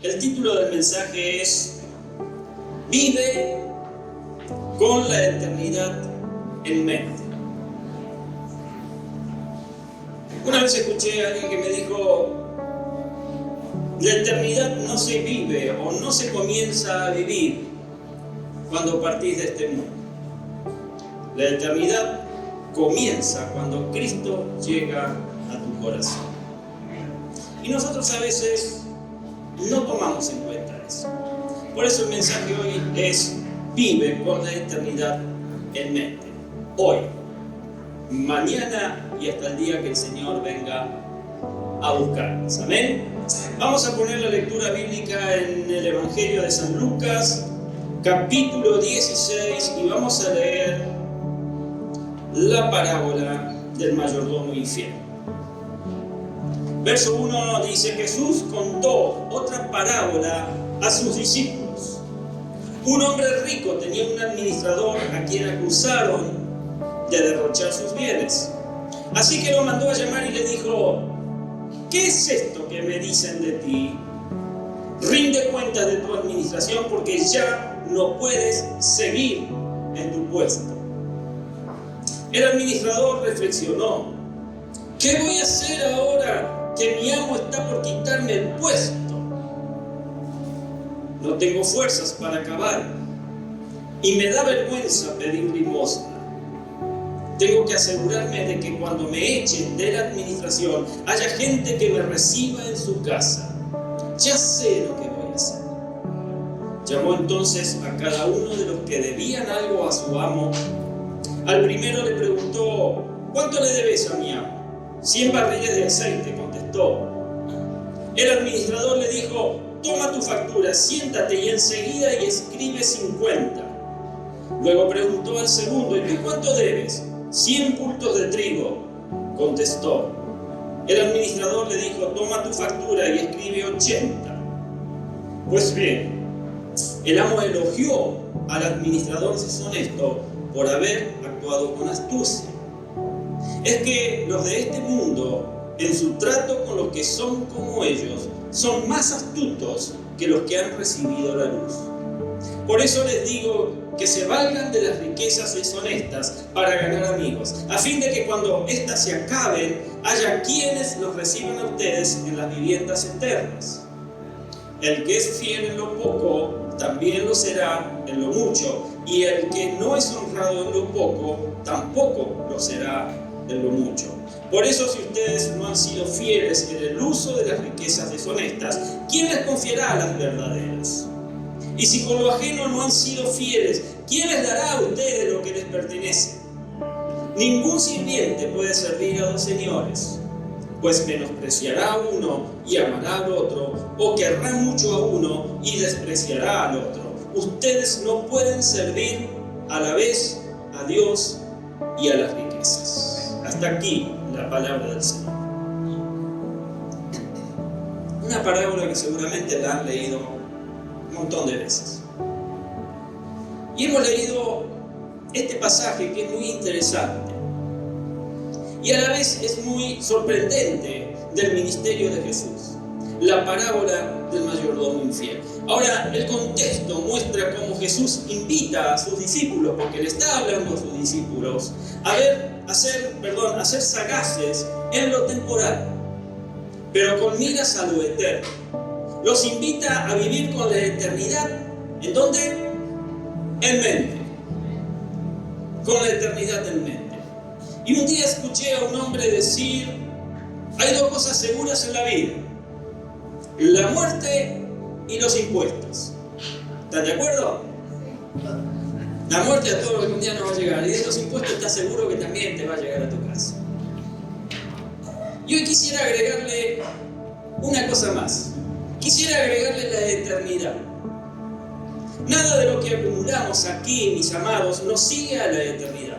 El título del mensaje es Vive con la eternidad en mente. Una vez escuché a alguien que me dijo: la eternidad no se vive o no se comienza a vivir cuando partís de este mundo. La eternidad comienza cuando Cristo llega a tu corazón. Y nosotros a veces no tomamos en cuenta eso. Por eso el mensaje hoy es: vive con la eternidad en mente. Hoy, mañana y hasta el día que el Señor venga a buscarnos. Amén. Vamos a poner la lectura bíblica en el Evangelio de San Lucas, capítulo 16, y vamos a leer la parábola del mayordomo infiel. Verso 1 dice: Jesús contó otra parábola a sus discípulos. Un hombre rico tenía un administrador a quien acusaron de derrochar sus bienes. Así que lo mandó a llamar y le dijo: ¿qué es esto que me dicen de ti? Rinde cuenta de tu administración, porque ya no puedes seguir en tu puesto. El administrador reflexionó: ¿qué voy a hacer ahora que mi amo está por quitarme el puesto? No tengo fuerzas para acabar y me da vergüenza pedir limosna. Tengo que asegurarme de que cuando me echen de la administración haya gente que me reciba en su casa. Ya sé lo que voy a hacer. Llamó entonces a cada uno de los que debían algo a su amo. Al primero le preguntó: ¿cuánto le debes a mi amo? 100 barriles de aceite, contestó. El administrador le dijo: toma tu factura, siéntate y enseguida y escribe 50. Luego preguntó al segundo: ¿y tú cuánto debes? 100 bultos de trigo, contestó. El administrador le dijo: toma tu factura y escribe 80. Pues bien, el amo elogió al administrador deshonesto por haber actuado con astucia. Es que los de este mundo, en su trato con los que son como ellos, son más astutos que los que han recibido la luz. Por eso les digo que se valgan de las riquezas deshonestas para ganar amigos, a fin de que cuando éstas se acaben, haya quienes los reciban a ustedes en las viviendas eternas. El que es fiel en lo poco, también lo será en lo mucho, y el que no es honrado en lo poco, tampoco lo será en lo mucho. Por eso, si ustedes no han sido fieles en el uso de las riquezas deshonestas, ¿quién les confiará las verdaderas? Y si con lo ajeno no han sido fieles, ¿quién les dará a ustedes lo que les pertenece? Ningún sirviente puede servir a dos señores, pues menospreciará a uno y amará al otro, o querrá mucho a uno y despreciará al otro. Ustedes no pueden servir a la vez a Dios y a las riquezas. Hasta aquí la palabra del Señor. Una parábola que seguramente la han leído un montón de veces. Y hemos leído este pasaje que es muy interesante y a la vez es muy sorprendente del ministerio de Jesús. La parábola del mayordomo infiel. Ahora, el contexto muestra cómo Jesús invita a sus discípulos, porque le está hablando a sus discípulos, a ser sagaces en lo temporal, pero con miras a lo eterno. Los invita a vivir con la eternidad. ¿En dónde? En mente. Con la eternidad en mente. Y un día escuché a un hombre decir: hay dos cosas seguras en la vida: la muerte y los impuestos. ¿Están de acuerdo? La muerte a todo lo que un día nos va a llegar, y de los impuestos estás seguro que también te va a llegar a tu casa. Y hoy quisiera agregarle una cosa más. Quisiera agregarle la eternidad. Nada de lo que acumulamos aquí, mis amados, nos sigue a la eternidad.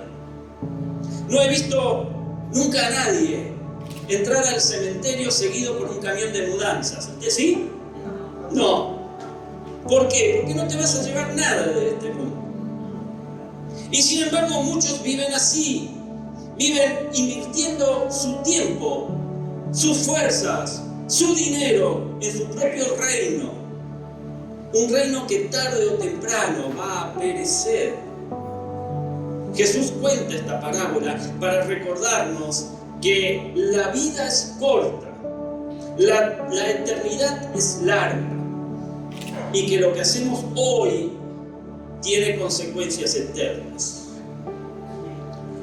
No he visto nunca a nadie entrar al cementerio seguido por un camión de mudanzas. ¿Usted sí? No. ¿Por qué? Porque no te vas a llevar nada de este mundo. Y sin embargo, muchos viven así. Viven invirtiendo su tiempo, sus fuerzas, su dinero en su propio reino, Un reino que tarde o temprano va a perecer. Jesús cuenta esta parábola para recordarnos que la vida es corta, la eternidad es larga y que lo que hacemos hoy tiene consecuencias eternas.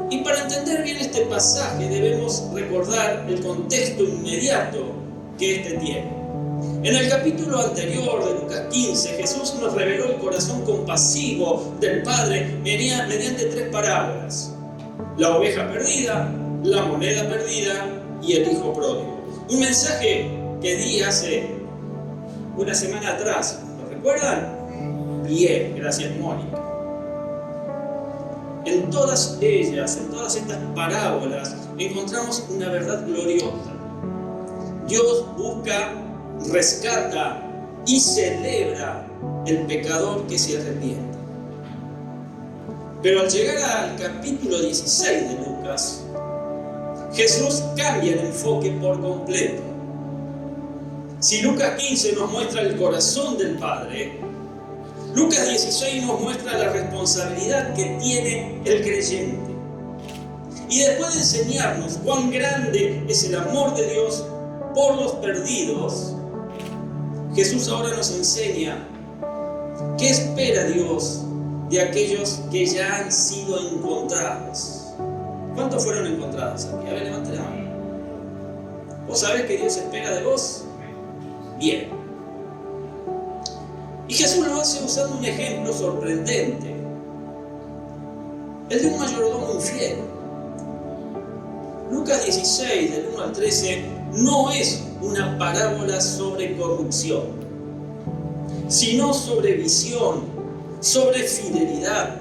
Y para entender bien este pasaje debemos recordar el contexto inmediato que este tiene. En el capítulo anterior de Lucas 15, Jesús nos reveló el corazón compasivo del Padre mediante 3 parábolas: la oveja perdida, la moneda perdida y el hijo pródigo. Un mensaje que di hace una semana atrás, ¿lo recuerdan? Bien, gracias Mónica. En todas ellas, en todas estas parábolas, encontramos una verdad gloriosa. Dios busca, rescata y celebra el pecador que se arrepiente. Pero al llegar al capítulo 16 de Lucas, Jesús cambia el enfoque por completo. Si Lucas 15 nos muestra el corazón del Padre, Lucas 16 nos muestra la responsabilidad que tiene el creyente. Y después de enseñarnos cuán grande es el amor de Dios por los perdidos, Jesús ahora nos enseña qué espera Dios de aquellos que ya han sido encontrados. ¿Cuántos fueron encontrados aquí? A ver, levanten la mano. ¿Vos sabés que Dios espera de vos? Bien. Y Jesús lo hace usando un ejemplo sorprendente: el de un mayordomo infiel. Lucas 16, del 1 al 13, no es una parábola sobre corrupción, sino sobre visión, sobre fidelidad.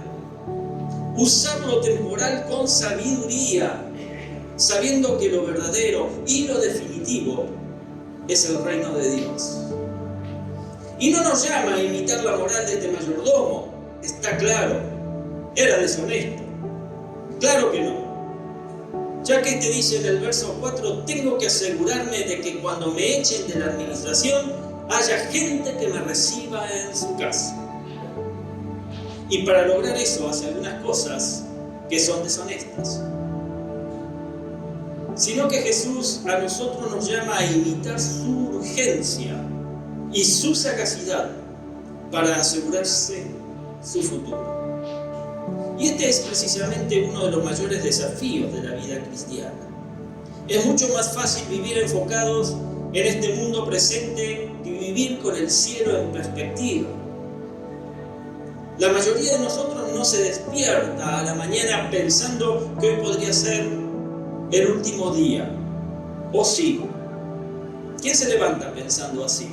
Usar lo temporal con sabiduría, sabiendo que lo verdadero y lo definitivo es el reino de Dios. Y no nos llama a imitar la moral de este mayordomo, está claro, era deshonesto. Claro que no. Ya que te dice en el verso 4, tengo que asegurarme de que cuando me echen de la administración haya gente que me reciba en su casa. Y para lograr eso hace algunas cosas que son deshonestas. Sino que Jesús a nosotros nos llama a imitar su urgencia y su sagacidad para asegurarse su futuro. Y este es precisamente uno de los mayores desafíos de la vida cristiana. Es mucho más fácil vivir enfocados en este mundo presente que vivir con el cielo en perspectiva. La mayoría de nosotros no se despierta a la mañana pensando que hoy podría ser el último día. ¿O sí? ¿Quién se levanta pensando así?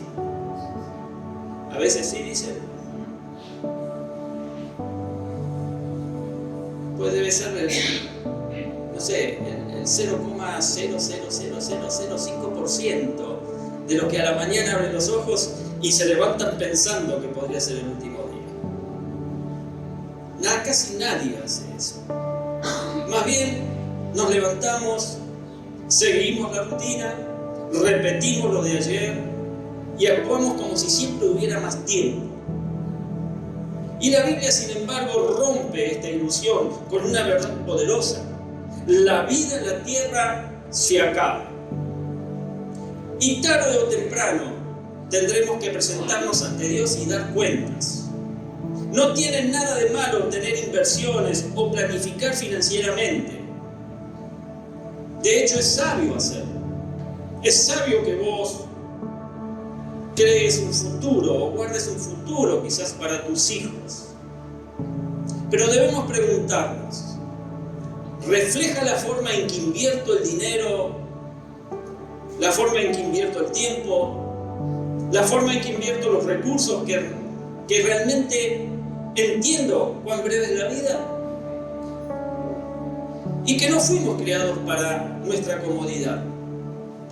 A veces sí, dicen. Pues debe ser el 0,0000005% de los que a la mañana abren los ojos y se levantan pensando que podría ser el último día. Casi nadie hace eso. Más bien, nos levantamos, seguimos la rutina, repetimos lo de ayer y actuamos como si siempre hubiera más tiempo. Y la Biblia, sin embargo, rompe esta ilusión con una verdad poderosa: la vida en la tierra se acaba. Y tarde o temprano tendremos que presentarnos ante Dios y dar cuentas. No tiene nada de malo tener inversiones o planificar financieramente. De hecho, es sabio hacerlo. Es sabio que vos crees un futuro o guardes un futuro quizás para tus hijos. Pero debemos preguntarnos: ¿refleja la forma en que invierto el dinero, la forma en que invierto el tiempo, la forma en que invierto los recursos que realmente entiendo cuán breve es la vida? Y que no fuimos creados para nuestra comodidad,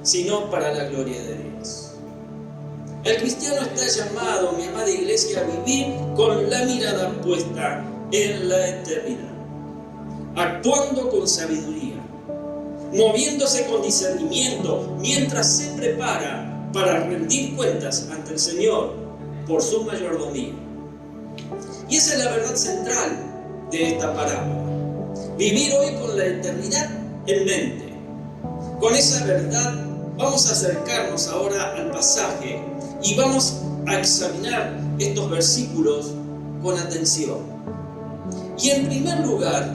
sino para la gloria de Dios. El cristiano está llamado, mi amada iglesia, a vivir con la mirada puesta en la eternidad, actuando con sabiduría, moviéndose con discernimiento mientras se prepara para rendir cuentas ante el Señor por su mayordomía. Y esa es la verdad central de esta parábola. Vivir hoy con la eternidad en mente. Con esa verdad vamos a acercarnos ahora al pasaje y vamos a examinar estos versículos con atención. Y en primer lugar,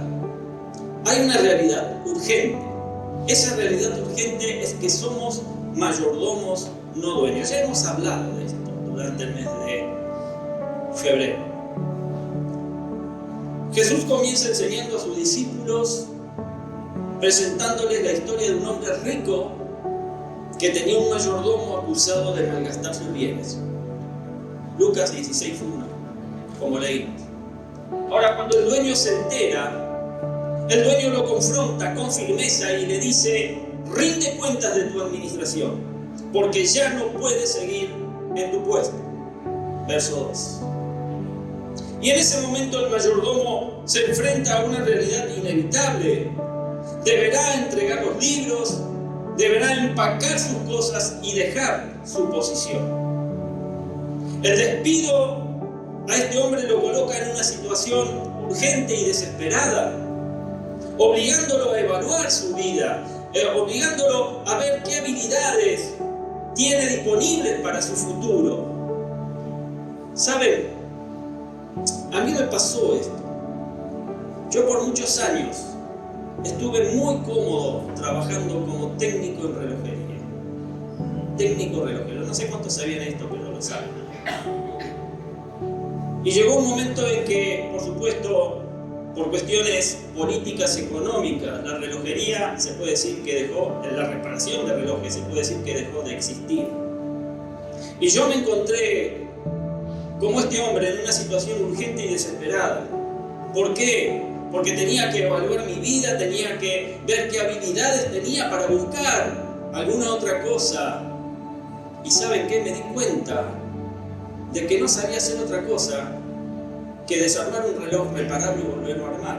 hay una realidad urgente. Esa realidad urgente es que somos mayordomos, no dueños. Ya hemos hablado de esto durante el mes de febrero. Jesús comienza enseñando a sus discípulos, presentándoles la historia de un hombre rico que tenía un mayordomo acusado de malgastar sus bienes. Lucas 16:1, como leímos. Ahora, cuando el dueño se entera, el dueño lo confronta con firmeza y le dice: rinde cuentas de tu administración, porque ya no puedes seguir en tu puesto. Verso 2. Y en ese momento el mayordomo se enfrenta a una realidad inevitable. Deberá entregar los libros, deberá empacar sus cosas y dejar su posición. El despido a este hombre lo coloca en una situación urgente y desesperada, obligándolo a evaluar su vida, obligándolo a ver qué habilidades tiene disponibles para su futuro. ¿Saben? A mí me pasó esto. Yo por muchos años estuve muy cómodo trabajando como técnico en relojería. Técnico relojero. No sé cuántos sabían esto, pero lo saben. Y llegó un momento en que, por supuesto, por cuestiones políticas económicas, la relojería se puede decir que dejó, la reparación de relojes se puede decir que dejó de existir. Y yo me encontré como este hombre en una situación urgente y desesperada. ¿Por qué? Porque tenía que evaluar mi vida, tenía que ver qué habilidades tenía para buscar alguna otra cosa. ¿Y saben qué? Me di cuenta de que no sabía hacer otra cosa que desarmar un reloj, repararlo y volverlo a armar.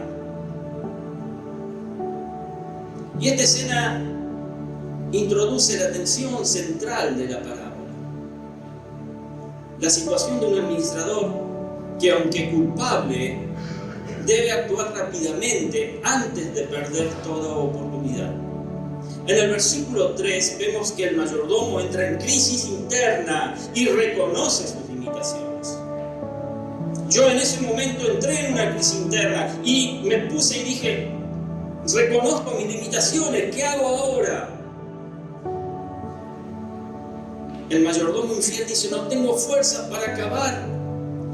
Y esta escena introduce la tensión central de la parábola. La situación de un administrador que, aunque culpable, debe actuar rápidamente antes de perder toda oportunidad. En el versículo 3 vemos que el mayordomo entra en crisis interna y reconoce sus limitaciones. Yo en ese momento entré en una crisis interna y me puse y dije: reconozco mis limitaciones, ¿qué hago ahora? El mayordomo infiel dice: no tengo fuerza para acabar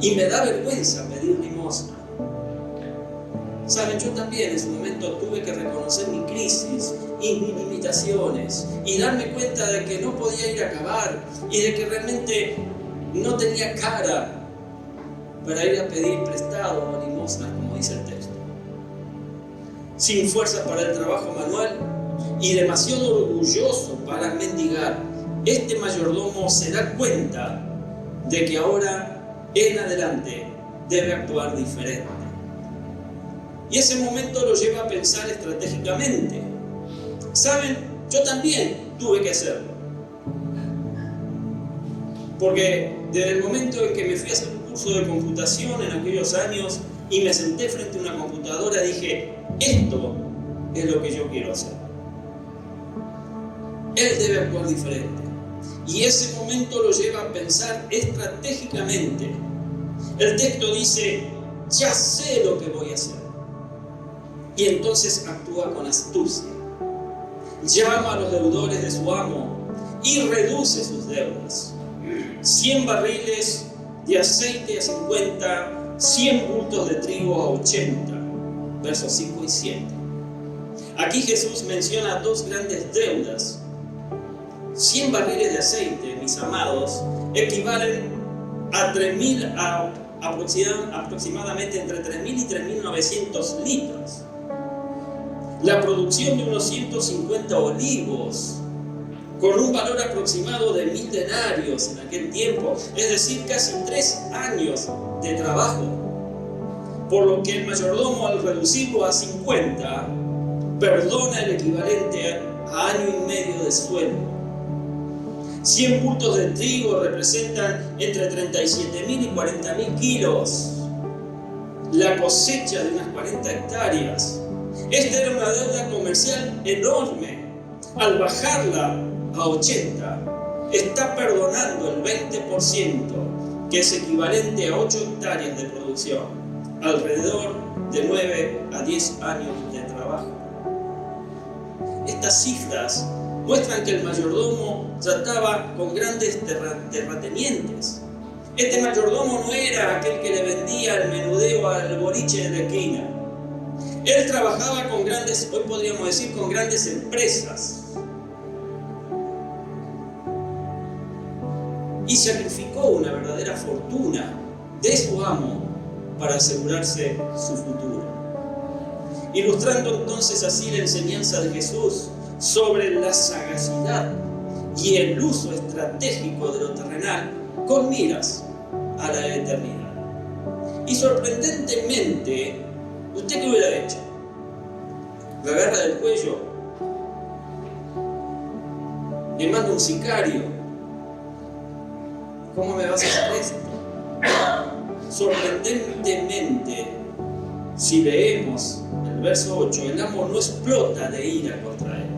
y me da vergüenza pedir limosna. Saben, yo también en ese momento tuve que reconocer mi crisis y mis limitaciones y darme cuenta de que no podía ir a acabar y de que realmente no tenía cara para ir a pedir prestado o limosnas, como dice el texto. Sin fuerzas para el trabajo manual y demasiado orgulloso para mendigar, este mayordomo se da cuenta de que ahora en adelante debe actuar diferente. Y ese momento lo lleva a pensar estratégicamente. ¿Saben? Yo también tuve que hacerlo. Porque desde el momento en que me fui a hacer un curso de computación en aquellos años y me senté frente a una computadora, dije: esto es lo que yo quiero hacer. Él debe actuar diferente. Y ese momento lo lleva a pensar estratégicamente. El texto dice: ya sé lo que voy a hacer. Y entonces actúa con astucia. Llama a los deudores de su amo y reduce sus deudas. 100 barriles de aceite a 50, 100 bultos de trigo a 80. Versos 5 y 7. Aquí Jesús menciona dos grandes deudas. 100 barriles de aceite, mis amados, equivalen a 3.000, aproximadamente entre 3.000 y 3.900 litros. La producción de unos 150 olivos, con un valor aproximado de 1.000 denarios en aquel tiempo, es decir, casi 3 años de trabajo. Por lo que el mayordomo, al reducirlo a 50, perdona el equivalente a año y medio de sueldo. 100 bultos de trigo representan entre 37.000 y 40.000 kilos. La cosecha de unas 40 hectáreas. Esta era una deuda comercial enorme. Al bajarla a 80, está perdonando el 20%, que es equivalente a 8 hectáreas de producción, alrededor de 9 a 10 años de trabajo. Estas cifras muestran que el mayordomo trataba con grandes terratenientes. Este mayordomo no era aquel que le vendía el menudeo al boliche de la esquina. Él trabajaba con grandes, hoy podríamos decir, con grandes empresas. Y sacrificó una verdadera fortuna de su amo para asegurarse su futuro. Ilustrando entonces así la enseñanza de Jesús sobre la sagacidad y el uso estratégico de lo terrenal con miras a la eternidad. Y sorprendentemente, ¿usted qué hubiera hecho? ¿La agarra del cuello? ¿Le manda un sicario? ¿Cómo me vas a hacer esto? Sorprendentemente, si leemos el verso 8, el amo no explota de ira contra él.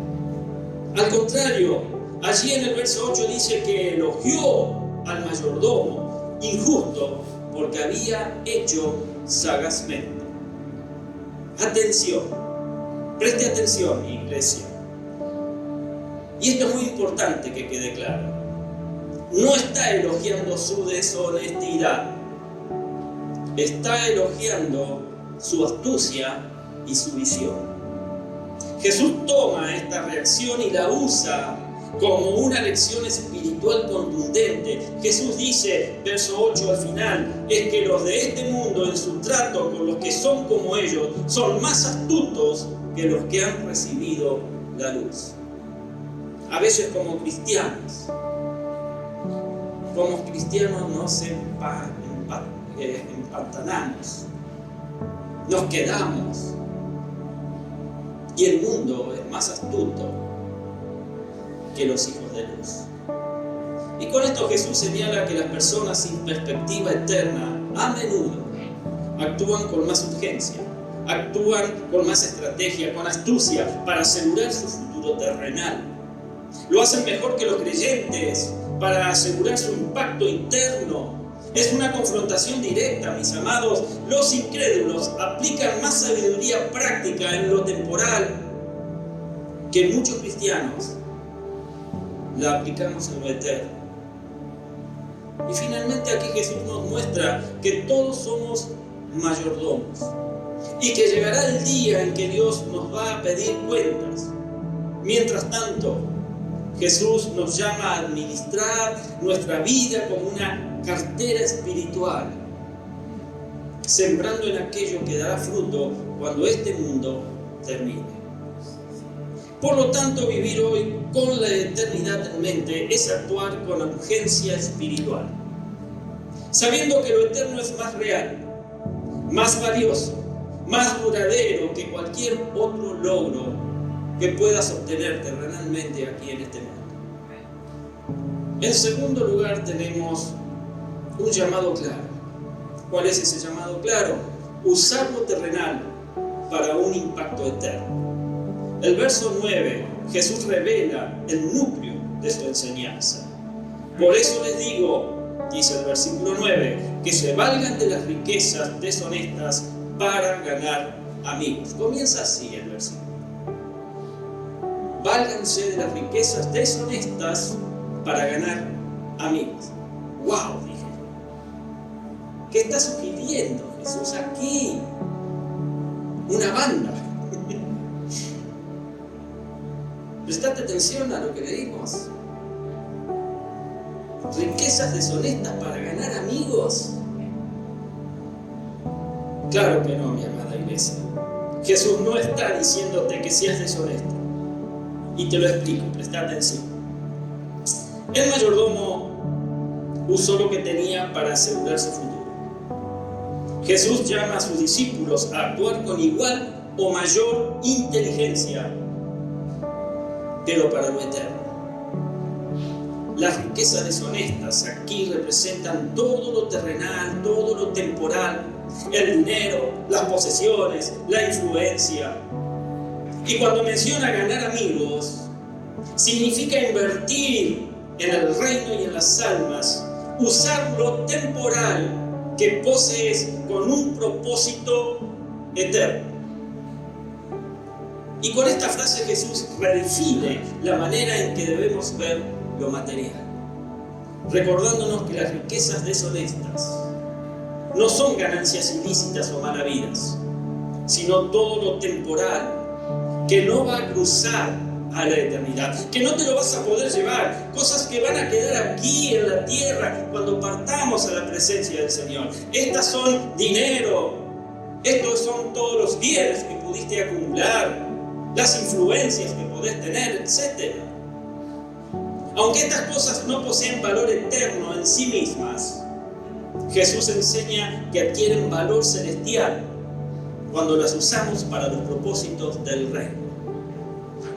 Al contrario, allí en el verso 8 dice que elogió al mayordomo injusto porque había hecho sagazmente. Atención, preste atención, iglesia. Y esto es muy importante que quede claro. No está elogiando su deshonestidad, está elogiando su astucia y su visión. Jesús toma esta reacción y la usa como una lección espiritual contundente. Jesús dice, verso 8 al final, es que los de este mundo en su trato con los que son como ellos son más astutos que los que han recibido la luz. A veces como cristianos nos empantanamos, nos quedamos, y el mundo es más astuto que los hijos de luz. Y con esto Jesús señala que las personas sin perspectiva eterna a menudo actúan con más urgencia, actúan con más estrategia, con astucia para asegurar su futuro terrenal. Lo hacen mejor que los creyentes para asegurar su impacto interno. Es una confrontación directa, mis amados. Los incrédulos aplican más sabiduría práctica en lo temporal que muchos cristianos la aplicamos en lo eterno. Y finalmente aquí Jesús nos muestra que todos somos mayordomos y que llegará el día en que Dios nos va a pedir cuentas. Mientras tanto, Jesús nos llama a administrar nuestra vida como una cartera espiritual, sembrando en aquello que dará fruto cuando este mundo termine. Por lo tanto, vivir hoy con la eternidad en mente es actuar con urgencia espiritual, sabiendo que lo eterno es más real, más valioso, más duradero que cualquier otro logro que puedas obtener terrenalmente aquí en este mundo. En segundo lugar, tenemos un llamado claro. ¿Cuál es ese llamado claro? Usar lo terrenal para un impacto eterno. El verso 9, Jesús revela el núcleo de su enseñanza. Por eso les digo, dice el versículo 9, que se valgan de las riquezas deshonestas para ganar amigos. Comienza así el versículo. Válganse de las riquezas deshonestas para ganar amigos. ¡Wow! Dije. ¿Qué está sugiriendo Jesús aquí? Una banda. Prestate atención a lo que leímos. ¿Riquezas deshonestas para ganar amigos? Claro que no, mi amada iglesia. Jesús no está diciéndote que seas deshonesto. Y te lo explico, presta atención. El mayordomo usó lo que tenía para asegurar su futuro. Jesús llama a sus discípulos a actuar con igual o mayor inteligencia, pero para lo eterno. Las riquezas deshonestas aquí representan todo lo terrenal, todo lo temporal, el dinero, las posesiones, la influencia. Y cuando menciona ganar amigos, significa invertir en el reino y en las almas, usar lo temporal que posees con un propósito eterno. Y con esta frase Jesús redefine la manera en que debemos ver lo material, recordándonos que las riquezas deshonestas no son ganancias ilícitas o malavidas, sino todo lo temporal que no va a cruzar a la eternidad, que no te lo vas a poder llevar, cosas que van a quedar aquí en la tierra cuando partamos a la presencia del Señor. Estas son dinero, estos son todos los bienes que pudiste acumular, las influencias que podés tener, etc. Aunque estas cosas no poseen valor eterno en sí mismas, Jesús enseña que adquieren valor celestial cuando las usamos para los propósitos del reino.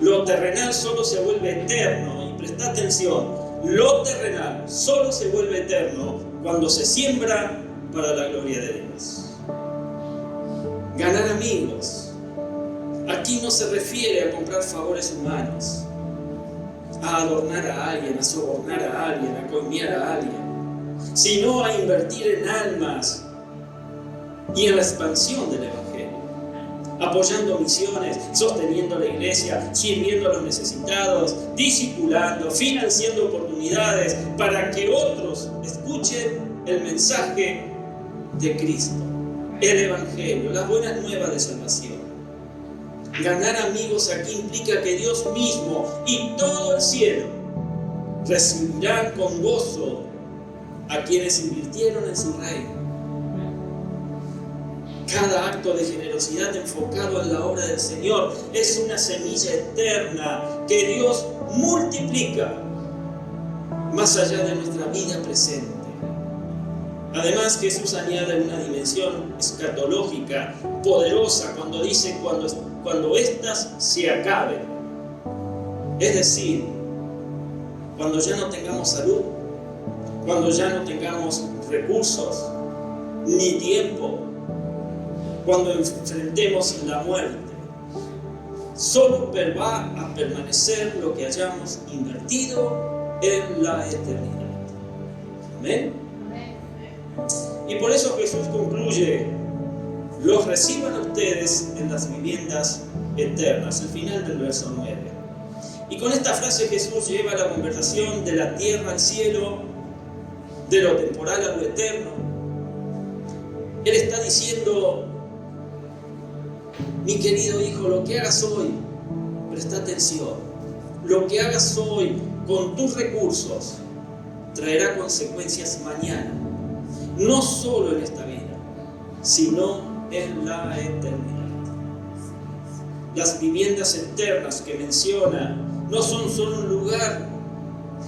Lo terrenal solo se vuelve eterno, y presta atención, lo terrenal solo se vuelve eterno cuando se siembra para la gloria de Dios. Ganar amigos. Aquí no se refiere a comprar favores humanos, a adornar a alguien, a sobornar a alguien, a coimear a alguien, sino a invertir en almas y en la expansión del Evangelio, apoyando misiones, sosteniendo la iglesia, sirviendo a los necesitados, discipulando, financiando oportunidades para que otros escuchen el mensaje de Cristo, el Evangelio, las buenas nuevas de salvación. Ganar amigos aquí implica que Dios mismo y todo el cielo recibirán con gozo a quienes invirtieron en su reino. Cada acto de generosidad enfocado en la obra del Señor es una semilla eterna que Dios multiplica más allá de nuestra vida presente. Además, Jesús añade una dimensión escatológica poderosa cuando dice cuando éstas se acaben. Es decir, cuando ya no tengamos salud, cuando ya no tengamos recursos, ni tiempo, cuando enfrentemos la muerte, solo va a permanecer lo que hayamos invertido en la eternidad. Amén. Y por eso Jesús concluye: los reciban a ustedes en las viviendas eternas, el final del verso 9. Y con esta frase Jesús lleva la conversación de la tierra al cielo, de lo temporal a lo eterno. Él está diciendo: mi querido hijo, lo que hagas hoy, presta atención, lo que hagas hoy con tus recursos traerá consecuencias mañana, no solo en esta vida, sino en la eternidad. Las viviendas eternas que menciona no son solo un lugar,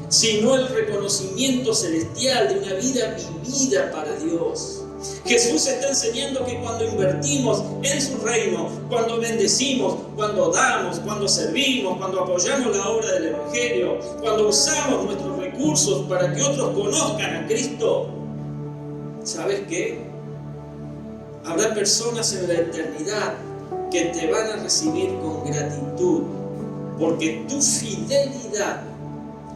sino el reconocimiento celestial de una vida vivida para Dios. Jesús está enseñando que cuando invertimos en su reino, cuando bendecimos, cuando damos, cuando servimos, cuando apoyamos la obra del Evangelio, cuando usamos nuestros recursos para que otros conozcan a Cristo, ¿sabes qué? Habrá personas en la eternidad que te van a recibir con gratitud, porque tu fidelidad,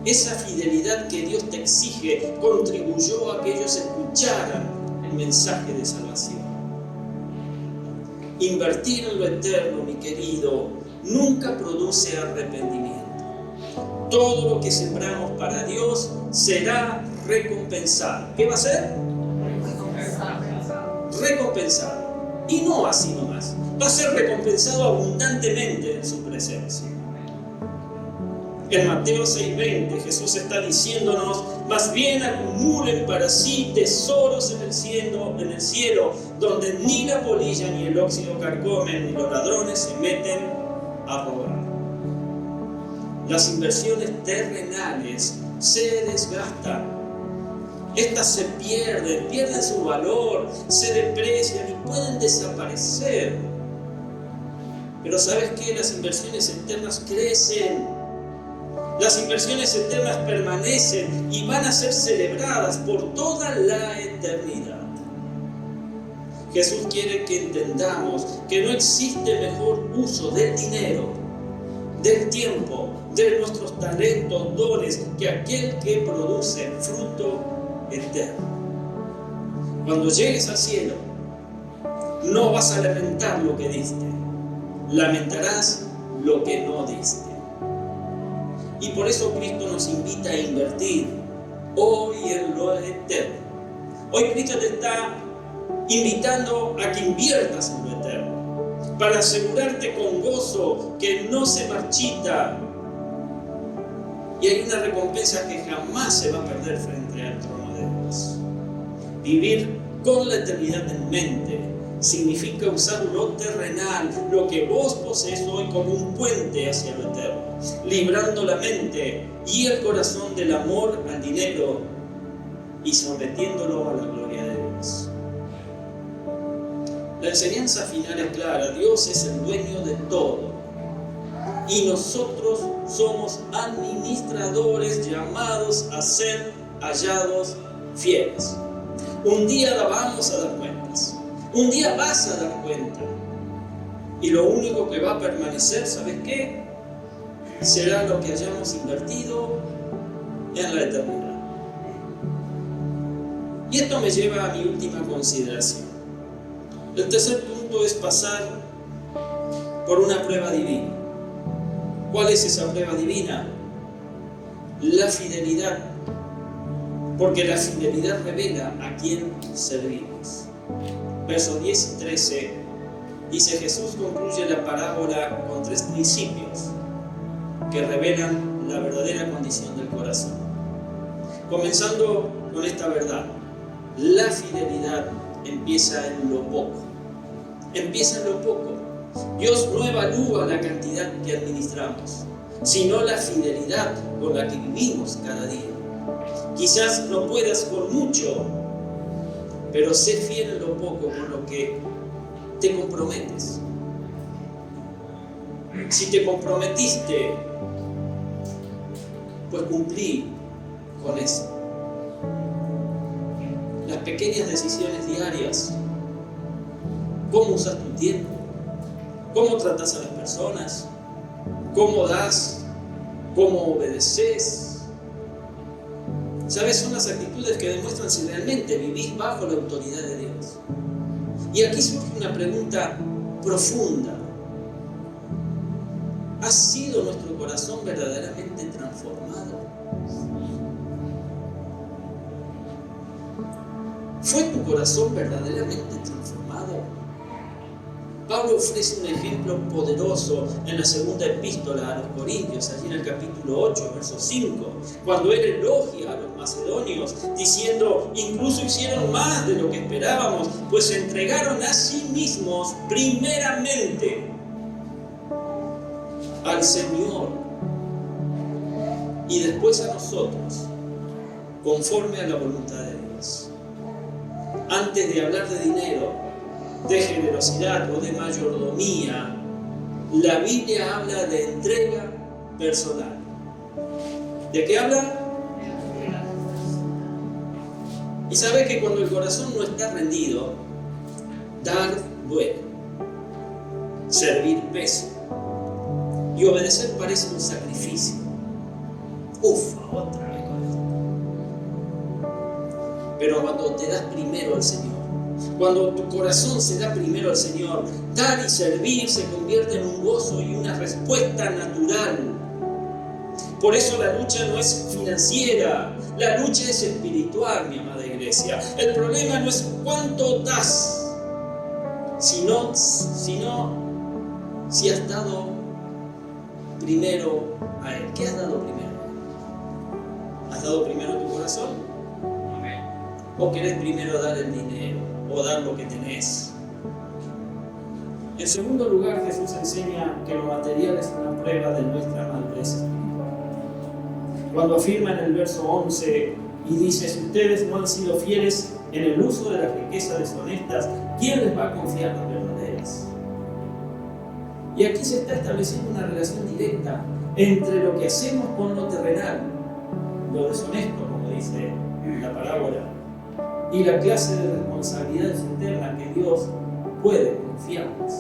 esa fidelidad que Dios te exige, contribuyó a que ellos escucharan el mensaje de salvación. Invertir en lo eterno, mi querido, nunca produce arrepentimiento. Todo lo que sembramos para Dios será recompensado. ¿Qué va a ser? Recompensado. Y no así nomás. Va a ser recompensado abundantemente en su presencia. En Mateo 6:20 Jesús está diciéndonos: más bien acumulen para sí tesoros en el cielo, donde ni la polilla ni el óxido carcomen, ni los ladrones se meten a robar. Las inversiones terrenales se desgastan. Estas se pierden su valor, se deprecian y pueden desaparecer. Pero ¿sabes qué? Las inversiones eternas crecen. Las inversiones eternas permanecen y van a ser celebradas por toda la eternidad. Jesús quiere que entendamos que no existe mejor uso del dinero, del tiempo, de nuestros talentos, dones, que aquel que produce fruto eterno. Cuando llegues al cielo, no vas a lamentar lo que diste, lamentarás lo que no diste. Y por eso Cristo nos invita a invertir hoy en lo eterno. Hoy Cristo te está invitando a que inviertas en lo eterno, para asegurarte con gozo que no se marchita. Y hay una recompensa que jamás se va a perder frente al trono de Dios. Vivir con la eternidad en mente significa usar lo terrenal, lo que vos posees hoy, como un puente hacia lo eterno, librando la mente y el corazón del amor al dinero y sometiéndolo a la gloria de Dios. La enseñanza final es clara: Dios es el dueño de todo y nosotros somos administradores llamados a ser hallados fieles. Un día vamos a dar cuentas, un día vas a dar cuenta, y lo único que va a permanecer, ¿sabes qué? Será lo que hayamos invertido en la eternidad. Y esto me lleva a mi última consideración. El tercer punto es pasar por una prueba divina. ¿Cuál es esa prueba divina? La fidelidad. Porque la fidelidad revela a quién servimos. Versos 10 y 13 dice: Jesús concluye la parábola con 3 principios que revelan la verdadera condición del corazón. Comenzando con esta verdad: la fidelidad empieza en lo poco. Empieza en lo poco. Dios no evalúa la cantidad que administramos, sino la fidelidad con la que vivimos cada día. Quizás no puedas con mucho, pero sé fiel en lo poco con lo que te comprometes. Si te comprometiste, pues cumplí con eso. Las pequeñas decisiones diarias: cómo usas tu tiempo, cómo tratas a las personas, cómo das, cómo obedeces. ¿Sabes? Son las actitudes que demuestran si realmente vivís bajo la autoridad de Dios. Y aquí surge una pregunta profunda: ¿ha sido nuestro corazón verdaderamente transformado? ¿Fue tu corazón verdaderamente transformado? Pablo ofrece un ejemplo poderoso en la segunda epístola a los Corintios, allí en el capítulo 8, verso 5, cuando él elogia a los macedonios, diciendo: incluso hicieron más de lo que esperábamos, pues se entregaron a sí mismos primeramente al Señor y después a nosotros, conforme a la voluntad de Dios. Antes de hablar de dinero, de generosidad o de mayordomía, la Biblia habla de entrega personal. ¿De qué habla? Y sabe que cuando el corazón no está rendido, dar duele, servir pesa, y obedecer parece un sacrificio. Otra vez con esto. Pero cuando te das primero al Señor, cuando tu corazón se da primero al Señor, dar y servir se convierte en un gozo y una respuesta natural. Por eso la lucha no es financiera, la lucha es espiritual, mi amada iglesia. El problema no es cuánto das, sino si has dado primero a Él. ¿Qué has dado primero? ¿Has dado primero tu corazón? ¿O querés primero dar el dinero o dar lo que tenés? En segundo lugar, Jesús enseña que lo material es una prueba de nuestra madurez espiritual. Cuando afirma en el verso 11 y dice: si ustedes no han sido fieles en el uso de las riquezas deshonestas, ¿quién les va a confiar las verdaderas? Y aquí se está estableciendo una relación directa entre lo que hacemos con lo terrenal, lo deshonesto, como dice la parábola, y la clase de responsabilidades eternas que Dios puede confiarnos.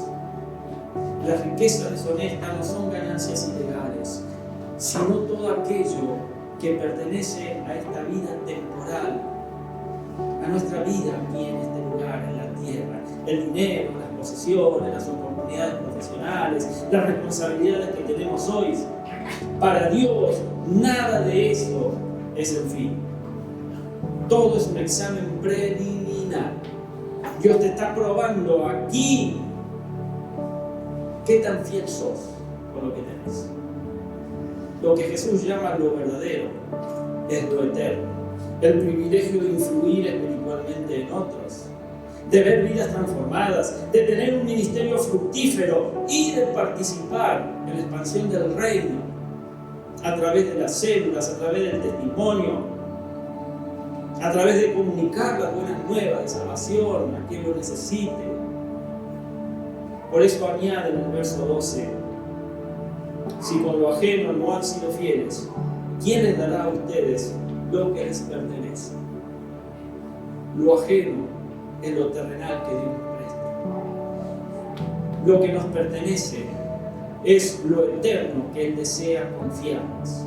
Las riquezas deshonestas no son ganancias ilegales, sino todo aquello que pertenece a esta vida temporal, a nuestra vida aquí en este lugar, en la tierra. El dinero, las posesiones, las oportunidades profesionales, las responsabilidades que tenemos hoy. Para Dios, nada de eso es el fin. Todo es un examen preliminar. Dios te está probando aquí qué tan fiel sos con lo que tenés. Lo que Jesús llama lo verdadero es lo eterno. El privilegio de influir espiritualmente en otros, de ver vidas transformadas, de tener un ministerio fructífero y de participar en la expansión del reino a través de las células, a través del testimonio, a través de comunicar las buenas nuevas de salvación a quien lo necesite. Por eso añade en el verso 12: si con lo ajeno no han sido fieles, ¿quién les dará a ustedes lo que les pertenece? Lo ajeno es lo terrenal que Dios nos presta. Lo que nos pertenece es lo eterno que Él desea confiarnos.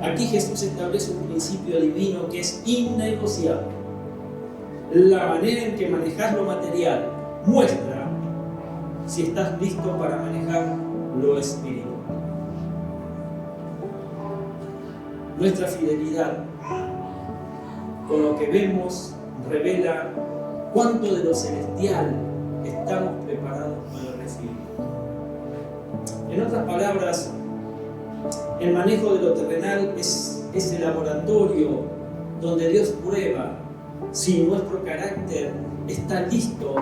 Aquí Jesús establece un principio divino que es innegociable. La manera en que manejas lo material muestra si estás listo para manejar lo espiritual. Nuestra fidelidad con lo que vemos revela cuánto de lo celestial estamos preparados para recibir. En otras palabras, el manejo de lo terrenal es ese laboratorio donde Dios prueba si nuestro carácter está listo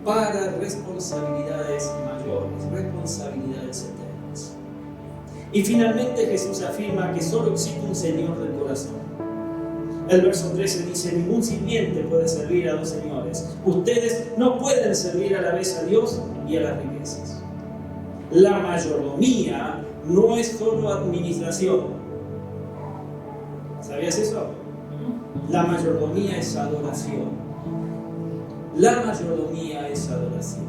para responsabilidades mayores, responsabilidades eternas. Y finalmente Jesús afirma que solo existe un Señor del corazón. El verso 13 dice: ningún sirviente puede servir a dos señores. Ustedes no pueden servir a la vez a Dios y a las riquezas. La mayordomía no es solo administración. ¿Sabías eso? La mayordomía es adoración. La mayordomía es adoración.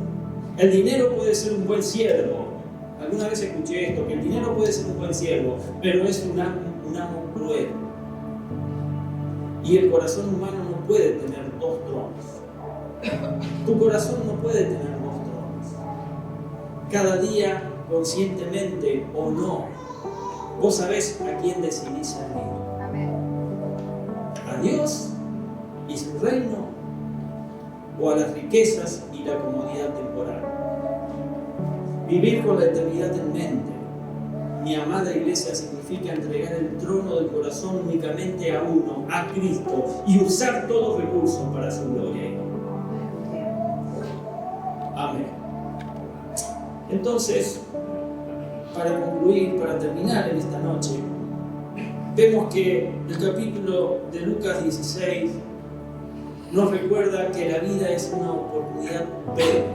El dinero puede ser un buen siervo. Alguna vez escuché esto, que el dinero puede ser un buen siervo, pero es un amo cruel. Y el corazón humano no puede tener dos tronos. Tu corazón no puede tener dos tronos. Cada día, conscientemente o no, vos sabés a quién decidís servir. ¿A Dios y su reino, o a las riquezas y la comodidad temporal? Vivir con la eternidad en mente, mi amada iglesia, significa entregar el trono del corazón únicamente a uno, a Cristo, y usar todos los recursos para su gloria. Amén. Entonces, para concluir, para terminar en esta noche, vemos que el capítulo de Lucas 16 nos recuerda que la vida es una oportunidad breve,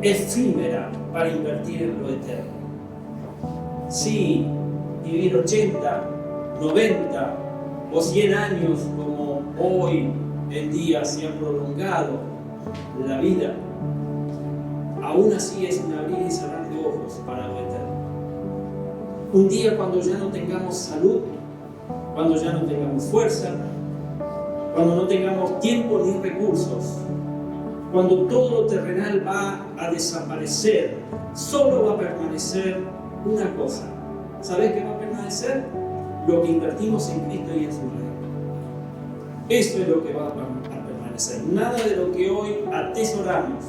efímera, para invertir en lo eterno. Sí, vivir 80, 90 o 100 años como hoy en día se ha prolongado la vida, aún así es un abrir y cerrar de ojos para lo eterno. Un día cuando ya no tengamos salud, cuando ya no tengamos fuerza, cuando no tengamos tiempo ni recursos, cuando todo lo terrenal va a desaparecer, solo va a permanecer una cosa. ¿Sabés qué va a permanecer? Lo que invertimos en Cristo y en su reino. Eso es lo que va a permanecer. Nada de lo que hoy atesoramos,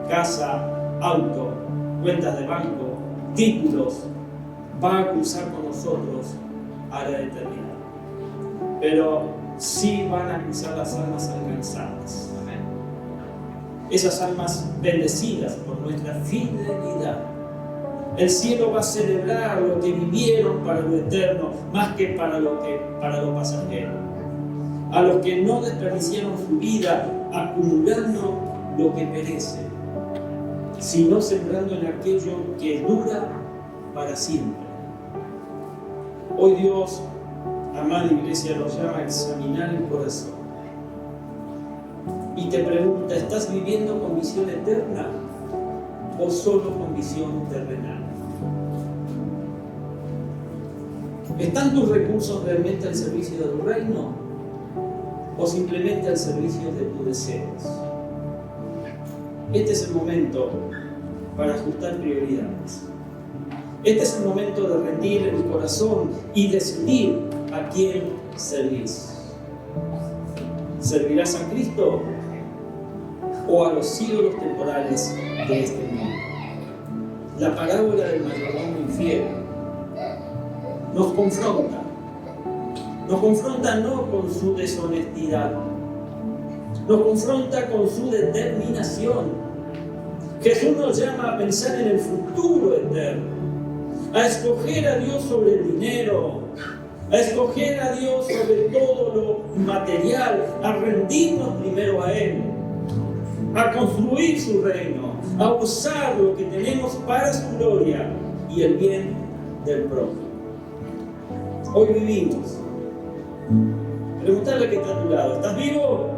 casa, auto, cuentas de banco, títulos, va a cruzar con nosotros a la eternidad. Pero sí van a cruzar las almas alcanzadas. Amén. Esas almas bendecidas por nuestra fidelidad. El cielo va a celebrar lo que vivieron para lo eterno, más que para lo pasajero. A los que no desperdiciaron su vida acumulando lo que perece, sino sembrando en aquello que dura para siempre. Hoy Dios, amada iglesia, nos llama a examinar el corazón. Y te pregunta, ¿estás viviendo con visión eterna o solo con visión terrenal? ¿Están tus recursos realmente al servicio de tu reino o simplemente al servicio de tus deseos? Este es el momento para ajustar prioridades. Este es el momento de rendir el corazón y decidir a quién servís. ¿Servirás a Cristo o a los ídolos temporales de este mundo? La parábola del mayordomo infiel nos confronta no con su deshonestidad, nos confronta con su determinación. Jesús nos llama a pensar en el futuro eterno, a escoger a Dios sobre el dinero, a escoger a Dios sobre todo lo material, a rendirnos primero a Él, a construir su reino, a usar lo que tenemos para su gloria y el bien del prójimo. Hoy vivimos. Preguntarle a que está a tu lado, ¿estás vivo?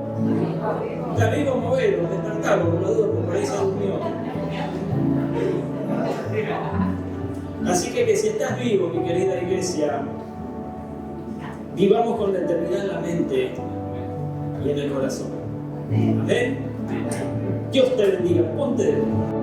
¿Estás vivo? Movelo, despertalo, por la duda, por ahí se durmió. Así que si estás vivo, mi querida iglesia, vivamos con la eternidad en la mente y en el corazón. Amén. Dios te bendiga. Ponte de pie.